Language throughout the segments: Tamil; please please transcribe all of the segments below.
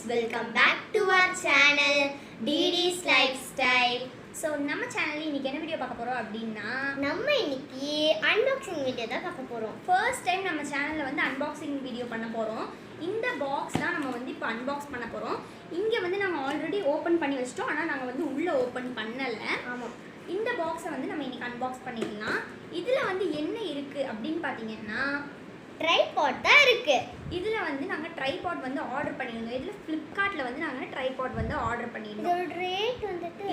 welcome back to our channel DD's Lifestyle. So நம்ம சேனல்ல இன்னைக்கு என்ன வீடியோ பார்க்க போறோம் அப்படினா நம்ம இன்னைக்கு unboxing வீடியோ தான் பார்க்க போறோம். ஃபர்ஸ்ட் டைம் நம்ம சேனல்ல வந்து unboxing வீடியோ பண்ண போறோம். இந்த பாக்ஸ் தான் நம்ம வந்து இப்போ அன்பாக்ஸ் பண்ண போறோம். இங்க வந்து நாங்க ஆல்ரெடி ஓபன் பண்ணி வச்சிட்டோம். ஆனா நாங்க வந்து உள்ள ஓபன் பண்ணல. ஆமா. இந்த பாக்ஸை வந்து நம்ம இன்னைக்கு அன்பாக்ஸ் பண்ணிடலாம். இதுல வந்து என்ன இருக்கு அப்படினு பாத்தீங்கன்னா ட்ரைபாட் தான் இருக்கு. இதுல வந்து நாங்க ட்ரைபாட் வந்து ஆர்டர் பண்ணிருந்தோம். இதுல Flipkartல வந்து நாங்க ட்ரைபாட் வந்து ஆர்டர் பண்ணிருந்தோம்.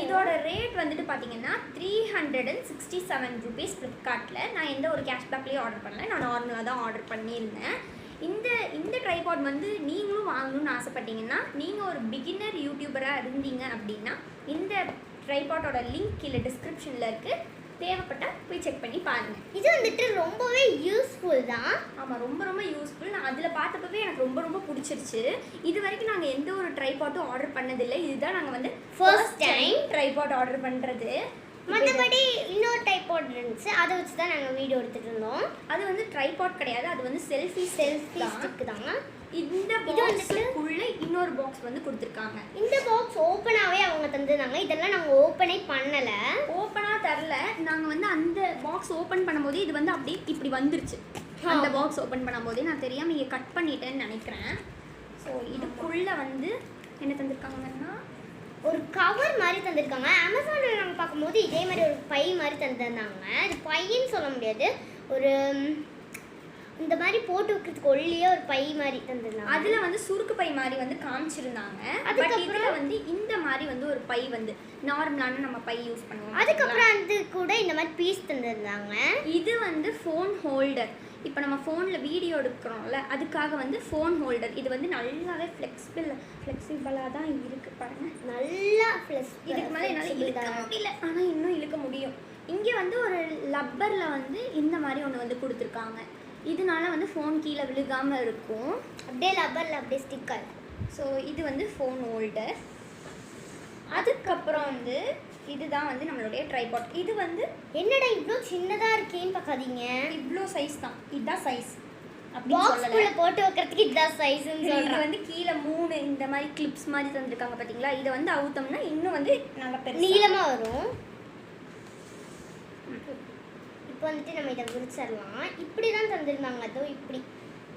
இதோட ரேட் வந்துட்டு பாத்தீங்கன்னா 367 rupees Flipkartல. நான் எந்த ஒரு கேஷ்பேக்லயே ஆர்டர் பண்ணல. நான் நார்மலா தான் ஆர்டர் பண்ணியிருந்தேன். இந்த ட்ரைபாட் வந்து நீங்களும் வாங்கணும்னு ஆசைப்பட்டீங்கன்னா நீங்க ஒரு பிகினர் யூடியூபரா இருந்தீங்க அப்படின்னா இந்த ட்ரைபாட்டோட லிங்க் கீழே டிஸ்கிரிப்ஷன்ல இருக்கு. தேவைப்பட்டா போய் செக் பண்ணி பாருங்க. இது வந்துட்டு ரொம்பவே யூஸ்ஃபுல் தான். ஆமா, ரொம்ப யூஸ்ஃபுல். நான் அதில் பார்த்தப்பவே எனக்கு ரொம்ப பிடிச்சிருச்சு. இது வரைக்கும் நாங்கள் எந்த ஒரு ட்ரைபாட்டும் ஆர்டர் பண்ணதில்லை. இதுதான் நாங்கள் வந்து ஃபர்ஸ்ட் டைம் ட்ரைபாட் ஆர்டர் பண்ணுறது. மற்றபடி இன்னொரு ட்ரைபாட் இருந்துச்சு, அதை வச்சு தான் நாங்கள் வீடியோ எடுத்துட்டு இருந்தோம். அது வந்து ட்ரைபாட் கிடையாது, அது வந்து செல்ஃபி ஸ்டிக் தான். இந்த பாக்ஸுக்குள்ள இன்னொரு பாக்ஸ் வந்து கொடுத்துருக்காங்க. இந்த பாக்ஸ் ஓப்பனாகவே அவங்க தந்துருந்தாங்க. இதெல்லாம் நாங்கள் ஓப்பனே பண்ணலை. ஓப்பனாக தரல. நாங்கள் வந்து அந்த பாக்ஸ் ஓப்பன் பண்ணும்போது இது வந்து அப்படியே இப்படி வந்துருச்சு. அந்த பாக்ஸ் ஓப்பன் பண்ணும்போதே நான் தெரியாமல் இங்கே கட் பண்ணிட்டேன்னு நினைக்கிறேன். ஸோ இதுக்குள்ளே வந்து என்ன தந்திருக்காங்கன்னா ஒரு கவர் மாதிரி தந்திருக்காங்க. அமேசானில் நாங்கள் பார்க்கும்போது இதே மாதிரி ஒரு பை மாதிரி தந்திருந்தாங்க. அது பையின்னு சொல்ல முடியாது, ஒரு இந்த மாதிரி போட்டு வைக்கிறதுக்கு ஒல்லியே ஒரு பை மாதிரி தந்திருந்தாங்க. அதில் வந்து சுருக்கு பை மாதிரி வந்து காமிச்சிருந்தாங்க. அதுக்கப்புறம் வந்து இந்த மாதிரி வந்து ஒரு பை வந்து நார்மலான நம்ம பை யூஸ் பண்ணுவோம். அதுக்கப்புறம் அது கூட இந்த மாதிரி பீஸ் தந்திருந்தாங்க. இது வந்து ஃபோன் ஹோல்டர். இப்போ நம்ம ஃபோனில் வீடியோ எடுக்கிறோம்ல, அதுக்காக வந்து ஃபோன் ஹோல்டர். இது வந்து நல்லாவே ஃப்ளெக்சிபிளாக தான் இருக்குது பாருங்க. நல்லா இதுக்கு மேலே என்னால் இழுக்க முடியல, ஆனால் இன்னும் இழுக்க முடியும். இங்கே வந்து ஒரு லப்பரில் வந்து இந்த மாதிரி ஒன்று வந்து கொடுத்துருக்காங்க. இதனால வந்து ஃபோன் கீழே விழுகாமல் இருக்கும். அப்படியே லப்பரில் அப்படியே ஸ்டிக்கர். ஸோ இது வந்து ஃபோன் ஹோல்டர். அதுக்கப்புறம் வந்து இதுதான் வந்து நம்மளுடைய ட்ரைபாட். இது வந்து என்னடா இவ்வளோ சின்னதாக இருக்கேன்னு பார்க்காதீங்க, இவ்வளோ சைஸ் தான். இதுதான் சைஸ் பாக்ஸ்குள்ள போட்டு வைக்கிறதுக்கு இதுதான் சைஸ்ன்னு சொல்கிறேன். இது வந்து கீழே 3 இந்த மாதிரி கிளிப்ஸ் மாதிரி தந்திருக்காங்க பார்த்தீங்களா. இதை வந்து அவுத்தோம்னா இன்னும் வந்து நல்லா பெரிய நீளமாக வரும். இப்போ வந்துட்டு நம்ம இதை விரிச்சிடலாம். இப்படி தான் தந்திருந்தாங்க. அதோ இப்படி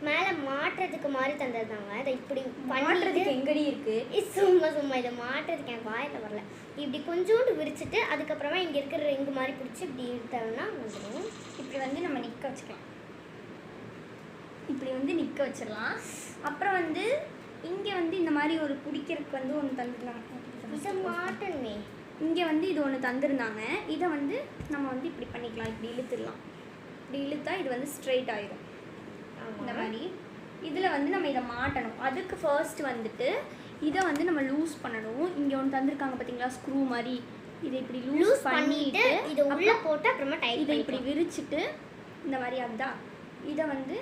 மேலே மாட்டுறதுக்கு மாதிரி தந்திருந்தாங்க. அதை இப்படி மாட்டுறதுக்கு எங்கடி இருக்கு? சும்மா இதை மாட்டுறதுக்கு எனக்கு வாயில் வரல. இப்படி கொஞ்சோண்டு விரிச்சிட்டு அதுக்கப்புறமா இங்கே இருக்கிற ரெங்கு மாதிரி பிடிச்சி இப்படி இழுத்தோம்னா வந்துடும். இப்படி வந்து நம்ம நிற்க வச்சுக்கலாம். இப்படி வந்து நிற்க வச்சிடலாம். அப்புறம் வந்து இங்கே வந்து இந்த மாதிரி ஒரு பிடிக்கிறதுக்கு வந்து ஒன்று தந்துருந்தாங்க. இதை மாட்டணுமே. இங்கே வந்து இது ஒன்று தந்துருந்தாங்க. இதை வந்து நம்ம வந்து இப்படி பண்ணிக்கலாம். இப்படி இழுத்துடலாம். இப்படி இழுத்தா இது வந்து ஸ்ட்ரெயிட் ஆயிடும் இந்த மாதிரி. இதில் வந்து நம்ம இதை மாட்டணும். அதுக்கு ஃபர்ஸ்ட் வந்துட்டு இதை வந்து நம்ம லூஸ் பண்ணணும். இங்கே ஒன்று தந்திருக்காங்க பார்த்தீங்களா, ஸ்க்ரூ மாதிரி. இதை இப்படி லூஸ் பண்ணிட்டு இதை உள்ளே போட்டு அப்புறமா இதை இப்படி விரிச்சிட்டு இந்த மாதிரி அதுதான். இதை வந்து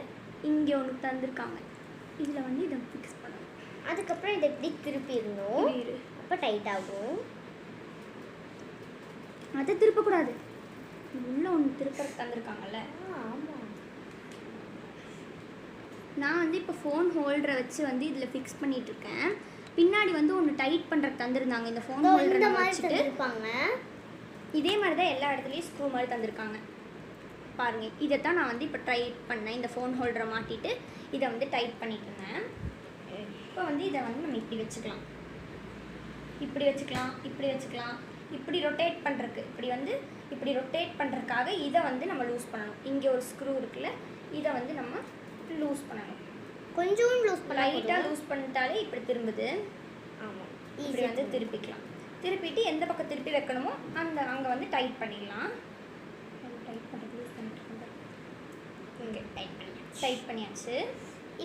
இங்கே ஒன்று தந்திருக்காங்க. இதில் வந்து இதை ஃபிக்ஸ் பண்ணணும். அதுக்கப்புறம் இதை இப்படி திருப்பிடணும். அப்போ டைட் ஆகும். அதை திருப்பக்கூடாது. உள்ள ஒன்று திருப்ப தந்திருக்காங்கல்ல. ஆமாம். நான் வந்து இப்போ ஃபோன் ஹோல்டரை வச்சு வந்து இதில் ஃபிக்ஸ் பண்ணிகிட்ருக்கேன். பின்னாடி வந்து ஒன்று டைட் பண்ணுறதுக்கு தந்துருந்தாங்க. இந்த ஃபோன் ஹோல்டரை வச்சுட்டு இருப்பாங்க. இதே மாதிரி தான் எல்லா இடத்துலையும் ஸ்க்ரூ மாதிரி தந்திருக்காங்க பாருங்கள். இதை தான் நான் வந்து இப்போ டைட் பண்ணேன். இந்த ஃபோன் ஹோல்டரை மாட்டிட்டு இதை வந்து டைட் பண்ணிட்டு இருந்தேன். இப்போ வந்து இதை வந்து நம்ம இப்படி வச்சுக்கலாம். இப்படி வச்சுக்கலாம், இப்படி வச்சுக்கலாம். இப்படி ரொட்டேட் பண்ணுறதுக்கு இப்படி ரொட்டேட் பண்ணுறதுக்காக இதை வந்து நம்ம லூஸ் பண்ணணும். இங்கே ஒரு ஸ்க்ரூ இருக்குல்ல, இதை வந்து நம்ம லூஸ் பண்ணணும். கொஞ்சம் லூஸ் பண்ண, லைட்டாக லூஸ் பண்ணிட்டாலே இப்படி திரும்புது. ஆமாம், இப்படி வந்து திருப்பிக்கலாம். திருப்பிட்டு எந்த பக்கம் திருப்பி வைக்கணுமோ அங்கே வந்து டைட் பண்ணிடலாம். டைட் பண்ணுறது யூஸ் பண்ணிட்டு இங்கே டைட் பண்ணியாச்சு.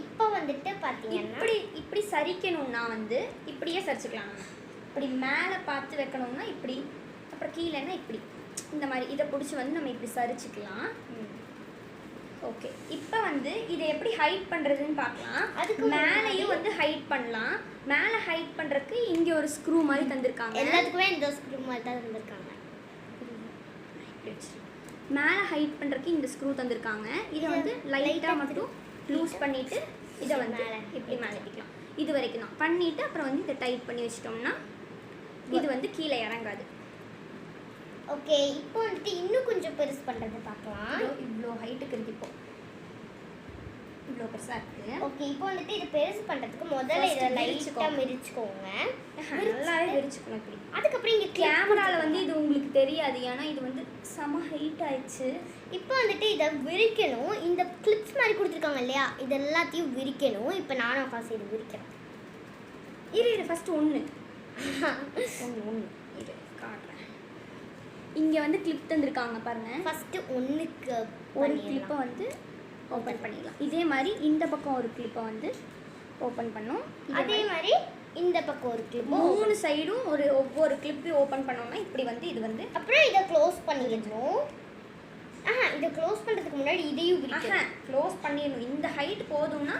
இப்போ வந்துட்டு பார்த்தீங்கன்னா இப்படி சரிக்கணும்னா வந்து இப்படியே சரிச்சுக்கலாம். நம்ம இப்படி மேலே பார்த்து வைக்கணும்னா இப்படி, அப்புறம் கீழேன்னா இப்படி இந்த மாதிரி இதை பிடிச்சி வந்து நம்ம இப்படி சரிச்சுக்கலாம். ஓகே, இப்போ வந்து இதை எப்படி ஹைட் பண்ணுறதுன்னு பார்க்கலாம். அதுக்கு மேலேயும் வந்து ஹைட் பண்ணலாம். மேலே ஹைட் பண்ணுறதுக்கு இங்கே ஒரு ஸ்க்ரூ மாதிரி தந்திருக்காங்க. எல்லாத்துக்குமே இந்த ஸ்க்ரூ மாதிரி தான் தந்திருக்காங்க. மேலே ஹைட் பண்ணுறதுக்கு இந்த ஸ்க்ரூ தந்திருக்காங்க. இதை வந்து லைட்டாக மட்டும் லூஸ் பண்ணிவிட்டு இதை வந்து இப்படி மேலே வைக்கலாம். இது வரைக்கும் தான் பண்ணிவிட்டு அப்புறம் வந்து இதை டைட் பண்ணி வச்சிட்டோம்னா இது வந்து கீழே இறங்காது. ஓகே, இப்போ வந்துட்டு இன்னும் கொஞ்சம் பெருசு பண்ணுறது பார்க்கலாம். இவ்வளோ ஹைட்டுக்கு இருக்கு, இப்போ இவ்வளோ பெருசாக இருக்குது. ஓகே, இப்போ வந்துட்டு இது பெருசு பண்ணுறதுக்கு முதல்ல இதை லைட்டாக மிரிச்சுக்கோங்க. நல்லாவே விரிச்சுக்கணும் இப்படி. அதுக்கப்புறம் இங்கே கேமராவில் வந்து இது உங்களுக்கு தெரியாது, ஏன்னா இது வந்து செம ஹைட் ஆயிடுச்சு. இப்போ வந்துட்டு இதை விரிக்கணும். இந்த கிளிப்ஸ் மாதிரி கொடுத்துருக்காங்க இல்லையா, இது எல்லாத்தையும் விரிக்கணும். இப்போ நானும் காசு இது விரிக்கிறேன். இது ஃபஸ்ட்டு ஒன்று இது காட்டுறேன். இங்கே வந்து கிளிப் தந்துருக்காங்க பாருங்கள். ஃபஸ்ட்டு ஒன்றுக்கு ஒரு கிளிப்பை வந்து ஓப்பன் பண்ணிடலாம். இதே மாதிரி இந்த பக்கம் ஒரு கிளிப்பை வந்து ஓப்பன் பண்ணோம். அதே மாதிரி இந்த பக்கம் ஒரு கிளிப், 3 சைடும் ஒவ்வொரு கிளிப்பையும் ஓப்பன் பண்ணோம்னா இப்படி வந்து இது வந்து அப்புறம் இதை க்ளோஸ் பண்ணிடணும். இதை க்ளோஸ் பண்ணுறதுக்கு முன்னாடி இதையும் விரிக்கணும். க்ளோஸ் பண்ணிடணும். இந்த ஹைட் போதும்னா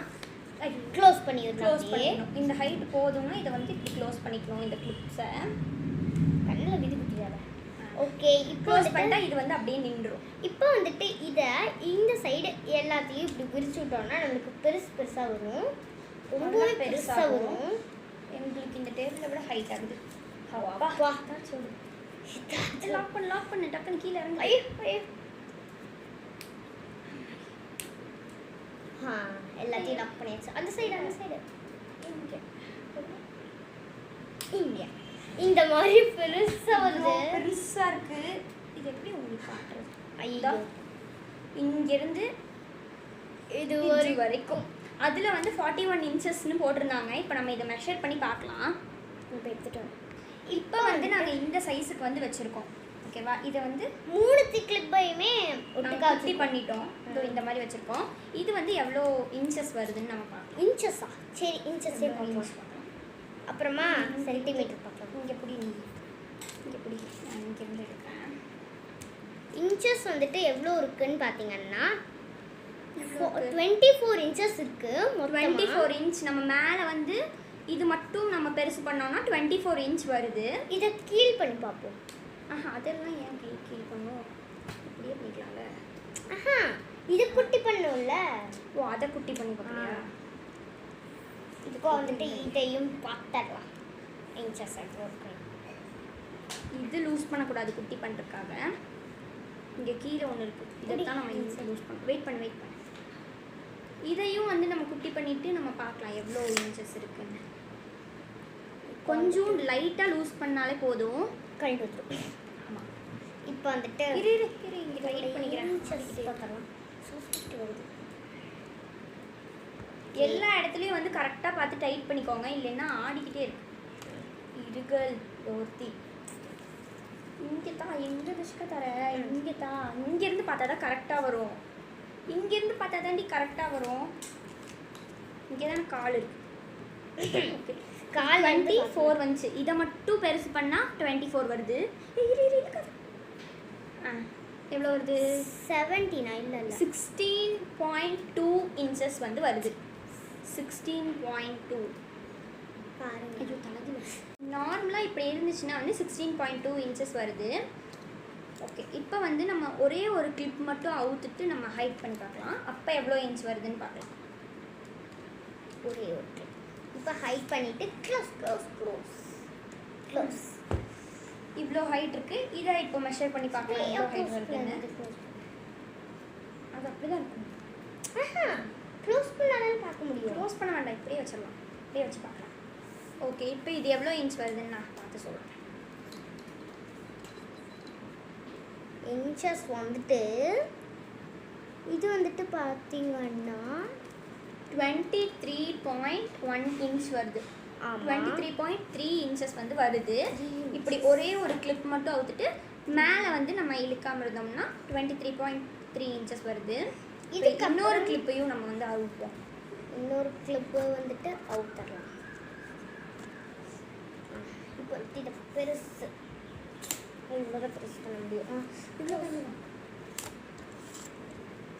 க்ளோஸ் பண்ணிடணும். இந்த ஹைட் போதும்னா இதை வந்து இப்படி க்ளோஸ் பண்ணிக்கணும். இந்த கிளிப்ஸை கண்ணில் விதி குத்திடாத. ஓகே, இப்போ க்ளோஸ் பண்ணிட்டா இது வந்து அப்படியே நின்றுடும். இப்போ வந்துட்டு இதை இந்த சைடு எல்லாத்தையும் இப்படி விரிச்சு விட்டோம்னா நம்மளுக்கு பெருசாக வரும். ரொம்பவே பெருசாக வரும். எங்களுக்கு இந்த டேபிளை விட ஹைட் ஆகுது. லாக் பண்ணு டக்குன்னு கீழே இறங்கு. ஐயோ எல்லாத்தையும் லாக் பண்ணியாச்சு. அந்த சைடு இங்கே இந்த மாதிரி பெருசாக வருது. பெருசாக இருக்குது. இது எப்படி உங்களுக்கு காட்டுறது? ஐயோ, இங்கேருந்து இது வரைக்கும் அதில் வந்து 41 இன்ச்சஸ்ன்னு போட்டிருந்தாங்க. இப்போ நம்ம இதை மெஷர் பண்ணி பார்க்கலாம். இப்போ எடுத்துட்டோம். இப்போ வந்து நாங்கள் இந்த சைஸுக்கு வந்து வச்சுருக்கோம். ஓகேவா? இதை வந்து 3 கிளிப்பையுமே ஒட்டுக்கா கட்டி பண்ணிட்டோம். இந்த மாதிரி வச்சுருக்கோம். இது வந்து எவ்வளோ இன்ச்சஸ் வருதுன்னு நம்ம பார்க்கலாம். இன்ச்சஸா? சரி, இன்ச்சஸே பார்க்கலாம். அப்புறமா சென்டிமீட்டர் பார்க்கலாம். இங்கே பிடி, இங்கே பிடி, நான் இங்கேருந்து எடுக்கிறேன். இன்ச்சஸ் வந்துட்டு எவ்வளோ இருக்குன்னு பார்த்தீங்கன்னா 24 இன்ச்சஸ் இருக்குது. 24 இன்ச். நம்ம மேலே வந்து இது மட்டும் நம்ம பெருசு பண்ணோம்னா 24 இன்ச் வருது. இதை கீழ் பண்ணி பார்ப்போம். அதெல்லாம் ஏன் கீழ் பண்ணும்? இப்படியே பண்ணிக்கலாம்ல. இது குட்டி பண்ணும்ல. ஓ, அதை குட்டி பண்ணி பார்க்கலையா? இப்போ வந்துட்டு இதையும் பார்த்துடலாம். இன்ச்சஸ் இருக்கு. இது லூஸ் பண்ணக்கூடாது குட்டி பண்ணுறதுக்காக. இங்கே கீழே ஒன்று இருக்குது. இதைத்தான் நம்ம இன்ச்சஸ் லூஸ் பண்ணணும். வெயிட் பண்ணு. இதையும் வந்து நம்ம குட்டி பண்ணிவிட்டு நம்ம பார்க்கலாம் எவ்வளோ இன்ச்சஸ் இருக்குன்னு. கொஞ்சம் லைட்டாக லூஸ் பண்ணாலே போதும். கழிவு வந்துடும். ஆமாம். இப்போ வந்துட்டு இரு இங்கே டைட் பண்ணிக்கிறேன். பார்க்கலாம். சூப்பர் வருது. எல்லா இடத்துலையும் வந்து கரெக்டாக பார்த்து டைட் பண்ணிக்கோங்க, இல்லைன்னா ஆடிக்கிட்டே இருக்கு. இருகள் ஒருத்தி இங்கே தான் எங்கே திஷ்க தர இங்கே தான். இங்கேருந்து பார்த்தா தான் கரெக்டாக வரும். இங்கேருந்து பார்த்தா தாண்டி கரெக்டாக வரும். இங்கே தான் கால் இருக்கு. ஓகே, கால் 24 வந்துச்சு. இதை மட்டும் பெருசு பண்ணால் 24 வருது. எவ்வளோ வருது? 79 இல்லை 16.2 இன்ச்சஸ் வந்து வருது. 16.2 பாருங்க. ஐயோ, தலைது. நார்மலாக இப்படி இருந்துச்சுன்னா வந்து 16.2 இன்ச்சஸ் வருது. ஓகே, இப்போ வந்து நம்ம ஒரே ஒரு கிளிப் மட்டும் அவுத்துட்டு நம்ம ஹைட் பண்ணி பார்க்கலாம். அப்போ எவ்வளோ இன்ச் வருதுன்னு பார்க்கலாம். ஒரே ஒரு கிளிப். இப்போ ஹைட் பண்ணிவிட்டு க்ளோஸ். இவ்வளோ ஹைட் இருக்குது. இதை இப்போ மெஷர் பண்ணி பார்க்கலாம் எவ்வளோ ஹைட் வருதுன்னு. அது அப்படி தான் இருக்கும். க்ளோஸ் பண்ணாலும் பார்க்க முடியும். க்ளோஸ் பண்ண வேண்டாம், இப்படியே வச்சிடலாம். இப்படியே வச்சு பார்க்கலாம். ஓகே, இப்போ இது எவ்வளோ இன்ச் வருதுன்னு நான் பார்த்து சொல்கிறேன். இன்ச்சஸ் வந்துட்டு இது வந்துட்டு பார்த்தீங்கன்னா 23.1 இன்ச் வருது. 23.3 இன்ச்சஸ் வந்து வருது. இப்படி ஒரே ஒரு கிளிப் மட்டும் அவுத்துட்டு மேலே வந்து நம்ம இழுக்காமல் இருந்தோம்னா 23.3 இன்ச்சஸ் வருது. இதுக்கு இன்னொரு கிளிப்பையும் நம்ம வந்து அவுப்போம். இன்னொரு கிளிப்பு வந்துட்டு அவுத்தரலாம். இப்போ இது பெருசு, இவ்வளோ பெருசு பண்ண முடியும். இவ்வளோ பண்ணலாம்.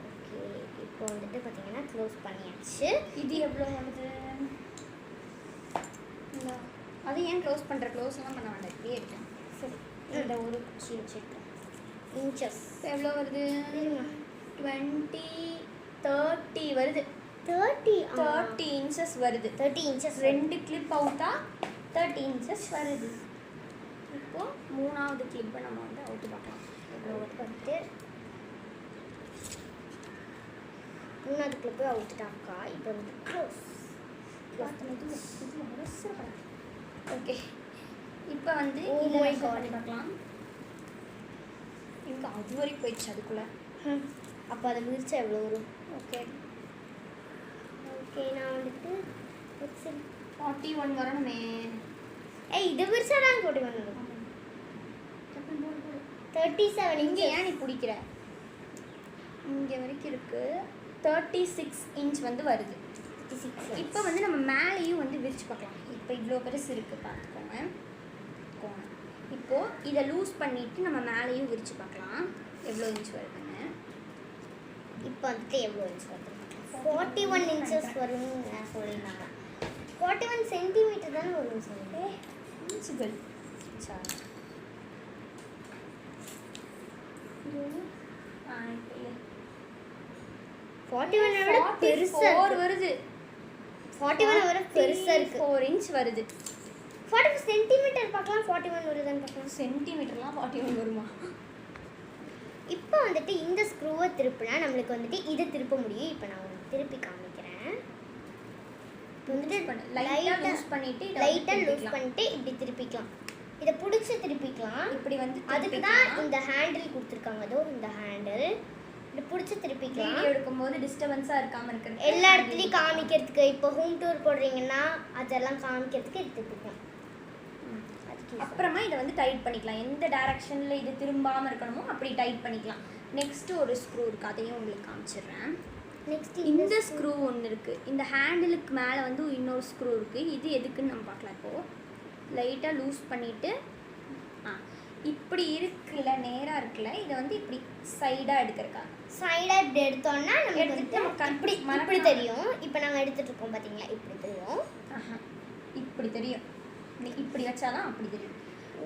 ஓகே, இப்போ வந்துட்டு பார்த்தீங்கன்னா க்ளோஸ் பண்ணியாச்சு. இது எவ்வளோ வருது? அது ஏன் க்ளோஸ் க்ளோஸ்லாம் பண்ண வேண்டாம், இப்படியே இருக்கேன். சரி, இந்த ஒரு குச்சி வச்சுருக்கேன். இன்ச்சஸ் இப்போ எவ்வளோ வருது? 30 வருது. 30 inches வருது. 30 inches. ரெண்டு கிளிப் அவுட்டா 30 inches வருது. இப்போ மூணாவது கிளிப்பை நம்ம வந்து அவுத்து பார்க்கலாம். எவ்வளோ வந்து மூணாவது கிளிப்பு அவுத்துட்டாக்கா. இப்போ வந்து க்ளோஸ். ஓகே, இப்போ வந்து Oh இதை my measure God. பண்ணி பார்க்கலாம். இங்கே அது வரைக்கும் போயிடுச்சு அதுக்குள்ளே. அப்போ அதை விரிச்சா எவ்வளோ வரும்? ஓகே, ஓகே நான் வந்துட்டு 41 வரணுமே. இதை விரிச்சா தான் 41 வரும். 37 இங்கே inches. ஏன் நீ பிடிக்கிற? இங்கே வரைக்கும் இருக்கு. 36 inch வந்து வருது. 36. இப்போ வந்து நம்ம மேலேயும் வந்து விரிச்சு பார்க்கலாம். இப்போ இவ்வளோ பெருசு இருக்குது பார்த்துக்கோங்க. இப்போது இதை லூஸ் பண்ணிவிட்டு நம்ம மேலேயும் விரிச்சு பார்க்கலாம் எவ்வளோ இன்ச் வருதுன்னு. இப்போ வந்துட்டு எவ்வளோ இன்ச் வருது? 41 inches வரும்னு நான் சொல்லியிருந்தாங்க. 41 சென்டிமீட்டர் தானே வரும்னு சொல்லிட்டு இன்ச்சுகள் சார். 41 விட பெருசா 44 வருது. 41 விட பெருசா இருக்கு. 4 இன்ச் வருது. 44 சென்டிமீட்டர் பார்க்கலாம். 41 வருதான்னு பார்க்கலாம். சென்டிமீட்டர்லாம் 41 வருமா? இப்போ வந்துட்டு இந்த ஸ்க்ரூவை திருப்பினா நம்மளுக்கு வந்துட்டு இதை திருப்ப முடியும். இப்போ நான் உங்களுக்கு திருப்பி காமிக்கிறேன். இப்போ வந்துட்டு லைட்டாக லூஸ் பண்ணிட்டு லைட்டாக லூஸ் பண்ணிட்டு இப்படி திருப்பிக்கலாம். இதை பிடிச்சி திருப்பிக்கலாம். இப்படி வந்து அதுக்கு தான் இந்த ஹேண்டில் கொடுத்துருக்காங்க. அதோ இந்த ஹேண்டில் இப்படி பிடிச்சி திருப்பிக்கலாம். வீடியோ எடுக்கும்போது டிஸ்டர்பன்ஸாக இருக்காமல் இருக்கிறது எல்லா இடத்துலையும் காமிக்கிறதுக்கு. இப்போ ஹோம் டூர் போடுறீங்கன்னா அதெல்லாம் காமிக்கிறதுக்கு இது திருப்பிக்கலாம். அப்புறமா இதை வந்து டைட் பண்ணிக்கலாம். எந்த டைரக்ஷனில் இது திரும்பாமல் இருக்கணுமோ அப்படி டைட் பண்ணிக்கலாம். நெக்ஸ்ட்டு ஒரு ஸ்க்ரூ இருக்குது, அதையும் உங்களுக்கு காமிச்சிடுறேன். நெக்ஸ்ட் இந்த ஸ்க்ரூ ஒன்று இருக்குது. இந்த ஹேண்டிலுக்கு மேலே வந்து இன்னொரு ஸ்க்ரூ இருக்குது. இது எதுக்குன்னு நம்ம பார்க்கலாம். இப்போது லைட்டாக லூஸ் பண்ணிவிட்டு இப்படி இருக்குல்ல, நேராக இருக்குல்ல, இதை வந்து இப்படி சைடாக எடுக்கிறக்கா. சைடாக இப்படி எடுத்தோன்னா நம்ம எடுத்துட்டு இப்படி இப்படி தெரியும். இப்போ நாங்கள் எடுத்துகிட்டு இருக்கோம் பார்த்தீங்களா, இப்படி தெரியும். இப்படி தெரியும். இப்படி வச்சாதான் அப்படி தெரியும்.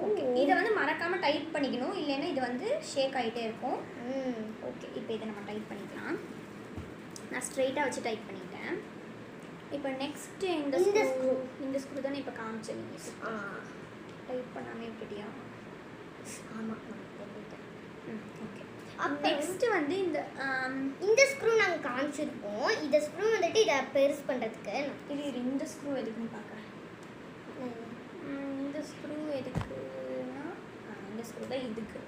ஓகே, இதை வந்து மறக்காமல் டைட் பண்ணிக்கணும், இல்லைன்னா இது வந்து ஷேக் ஆகிட்டே இருக்கும். ஓகே, இப்போ இதை நம்ம டைட் பண்ணிக்கலாம். நான் ஸ்ட்ரெயிட்டாக வச்சு டைட் பண்ணிட்டேன். இப்போ நெக்ஸ்ட்டு இந்த ஸ்க்ரூ தானே இப்போ காமிச்சேன். நீங்கள் டைட் பண்ணாமே விட்டுட்டியா? ஆமாம், ஓகே. நெக்ஸ்ட்டு வந்து இந்த ஸ்க்ரூ நாங்கள் காமிச்சிருப்போம். இந்த ஸ்க்ரூ வந்துட்டு இதை பெருசு பண்ணுறதுக்கு. இது இந்த ஸ்க்ரூ எதுக்குன்னு பார்க்குறேன். இந்த ஸ்க்ரூ எதுக்குன்னா இந்த ஸ்க்ரூ தான் இதுக்கு.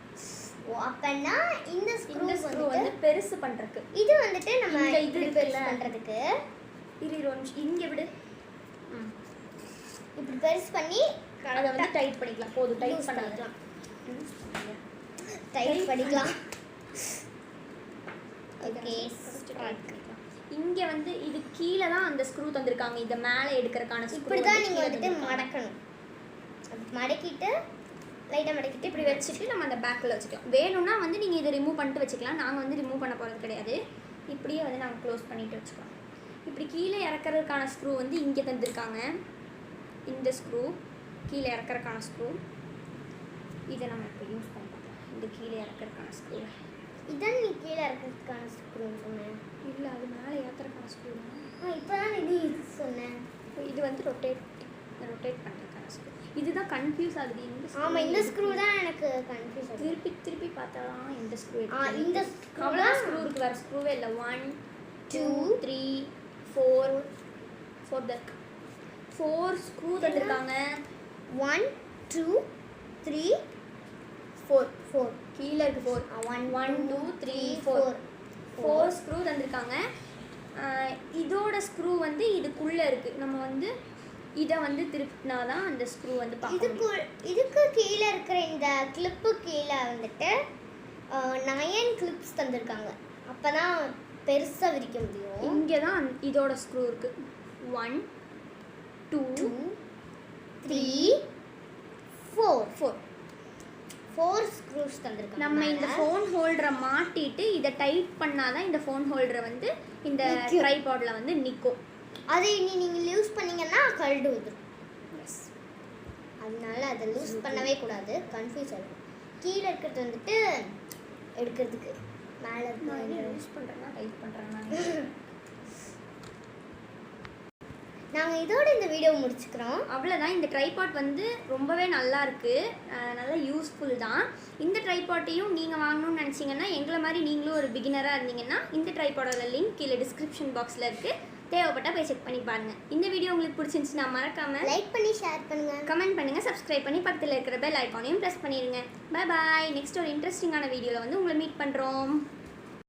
அப்பன்னா இந்த ஸ்க்ரூ வந்து பெருசு பண்ணுறதுக்கு. இது வந்துட்டு நம்ம இது பெருசு பண்ணுறதுக்கு. இங்கே விடு. இப்படி பெருசு பண்ணி அதை வந்து டைட் பண்ணிக்கலாம். போதும், டைட் பண்ணிக்கலாம். டைட் பண்ணிக்கலாம். ஓகே, இங்கே வந்து இது கீழே தான் அந்த ஸ்க்ரூ தந்திருக்காங்க. இதை மேலே எடுக்கிறதுக்கான ஸ்க்ரூ. இப்படி தான் நீங்கள் வந்துட்டு மடக்கணும். மடக்கிட்டு லைட்டாக மடக்கிட்டு இப்படி வச்சுட்டு நம்ம அந்த பேக்கில் வச்சுக்கலாம். வேணும்னா வந்து நீங்கள் இதை ரிமூவ் பண்ணிட்டு வச்சுக்கலாம். நாங்கள் வந்து ரிமூவ் பண்ண போகிறது கிடையாது. இப்படியே வந்து நாங்கள் க்ளோஸ் பண்ணிட்டு வச்சுக்கலாம். இப்படி கீழே இறக்குறதுக்கான ஸ்க்ரூ வந்து இங்கே தந்திருக்காங்க. இந்த ஸ்க்ரூ கீழே இறக்குறதுக்கான ஸ்க்ரூ. இதை நம்ம இப்போ யூஸ் பண்ணி பார்க்கலாம். இந்த கீழே இறக்குறதுக்கான ஸ்க்ரூ இதான் நீ கீழே இறக்குறதுக்கான ஸ்க்ரூன்னு சொன்னேன். இல்லை, அது மேலே ஏற்றுறதுக்கான ஸ்க்ரூ தான். இப்போ தான் இது சொன்னேன். இது வந்து ரொட்டேட் பண்ணுறதுக்கான ஸ்க்ரூ. இதுதான் கன்ஃபியூஸ் ஆகுது. ஆமாம், இந்த ஸ்க்ரூ தான் எனக்கு கன்ஃபியூஸ் ஆகுது. திருப்பி திருப்பி பார்த்தா தான் இந்த ஸ்க்ரூ. இந்த அவ்வளோ ஸ்க்ரூ இருக்குது, வேறு ஸ்க்ரூவே இல்லை. 1 2 3 4 தருக்கு 4 ஸ்க்ரூ தந்துருக்காங்க. 1 2 3 4 கீழே இருக்கு 4. 1 2 3 4 ஸ்க்ரூ தந்திருக்காங்க. இதோட ஸ்க்ரூ வந்து இதுக்குள்ளே இருக்குது. நம்ம வந்து இதை வந்து திருப்பினா தான் அந்த ஸ்க்ரூ வந்து இதுக்கு கீழே இருக்கிற இந்த கிளிப்பு கீழே வந்துட்டு 9 கிளிப்ஸ் தந்திருக்காங்க. அப்போ தான் பெருசாக விரிக்க முடியும். இங்கே தான் இதோட ஸ்க்ரூ இருக்குது. 1 2 3 4 ஸ்க்ரூஸ் தந்திருக்காங்க. நம்ம இந்த ஃபோன் ஹோல்டரை மாட்டிட்டு இதை டைட் பண்ணாதான் இந்த ஃபோன் ஹோல்டரை வந்து இந்த ட்ரைபாடில் வந்து நிற்கும். அதை நீங்கள் யூஸ் பண்ணிங்கன்னா கழண்டு வந்துடும். எஸ், அதனால அதை லூஸ் பண்ணவே கூடாது. கன்ஃபியூஸ் ஆகும். கீழே இருக்கிறது வந்துட்டு எடுக்கிறதுக்கு மேலே நான் யூஸ் பண்ணுறேன்னா டைட் பண்ணுறேன்னா நாங்கள் இதோட இந்த வீடியோ முடிச்சுக்கிறோம். அவ்வளோதான். இந்த ட்ரைபாட் வந்து ரொம்பவே நல்லா இருக்குது, நல்லா யூஸ்ஃபுல் தான். இந்த ட்ரைபாட்டையும் நீங்கள் வாங்கணும்னு நினச்சிங்கன்னா, எங்களை மாதிரி நீங்களும் ஒரு பிகினராக இருந்தீங்கன்னா இந்த ட்ரைபாடோட லிங்க் கீழே டிஸ்கிரிப்ஷன் பாக்ஸில் இருக்குது, தேவைப்பட்டால் போய் செக் பண்ணி பாருங்கள். இந்த வீடியோ உங்களுக்கு பிடிச்சிருந்துச்சுன்னா மறக்காமல் லைக் பண்ணி ஷேர் பண்ணுங்கள், கமெண்ட் பண்ணுங்கள், சப்ஸ்கிரைப் பண்ணி பக்கத்தில் இருக்கிற பெல் ஐக்கானையும் ப்ரெஸ் பண்ணிடுங்க. Bye bye. நெக்ஸ்ட் ஒரு இன்ட்ரெஸ்டிங்கான வீடியோவில் வந்து உங்களை மீட் பண்ணுறோம்.